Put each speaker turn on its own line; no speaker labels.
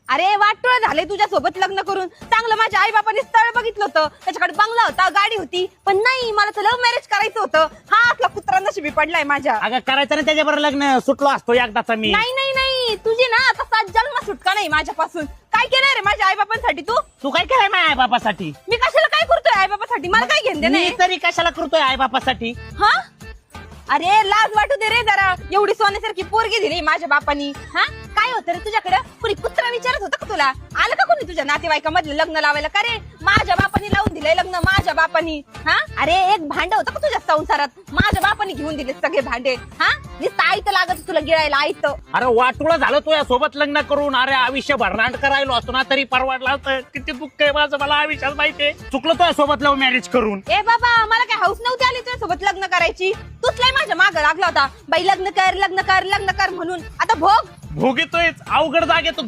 अरे वाटोळ झाले तुझ्या सोबत लग्न करून. चांगलं माझ्या आई बापाने स्थळ बघितलं होतं, त्याच्याकडे बंगला होता, गाडी होती, पण नाही, मला तर लव्ह मॅरेज करायचं होतं. हा असला कुत्रा नशिबी पडलाय माझ्या.
अगं करायचं ना त्याच्याबरोबर लग्न, सुटलो असतो एकदाचा मी.
नाही नाही नाही, तुझी ना आता 7 जन्म सुटका नाही माझ्यापासून. काय केलंय रे माझ्या आई बापांसाठी
तू काय केलंय माझ्या आई बापासाठी?
मी कशाला काय करतोय आई बापासाठी? मला काय घेणं देणं
मी
आहे?
तरी कशाला करतोय आई बापासाठी?
हा, अरे लाज वाटू दे रे जरा. एवढी सोन्यासारखी पोरगी दिली माझ्या बापानी. हा, काय होतं रे तुझ्याकडे? कुणी कुत्रा विचारत होतं का तुला? आलं का कोणी तुझ्या नातेवाईकामधलं लग्न लावायला? का रे माझ्या बापानी लावून दिलंय लग्न, माझ्या बापानी. हा, अरे एक भांड होतं का तुझ्या संसारात? माझ्या बापानी घेऊन दिले सगळे भांडे. हा, नुसतं आयतं लागत तुला गिळायला, आयतं.
अरे वाटुळं झालं तू या सोबत लग्न करून. अरे आयुष्यभर रांड करायलो असतो ना तरी परवडला असतं. किती दुःख आहे माझं, मला आयुष्यात माहितीये. चुकलो तो सोबत लव्ह मॅरेज करून.
ए बाबा, मला काय हौस नव्हती आली तुझ्या सोबत लग्न करायची. तूच लय माझ्या मागं लागला होता, बाई लग्न कर लग्न कर लग्न कर म्हणून. आता भोग
भोगितोय, अवघड जागे तो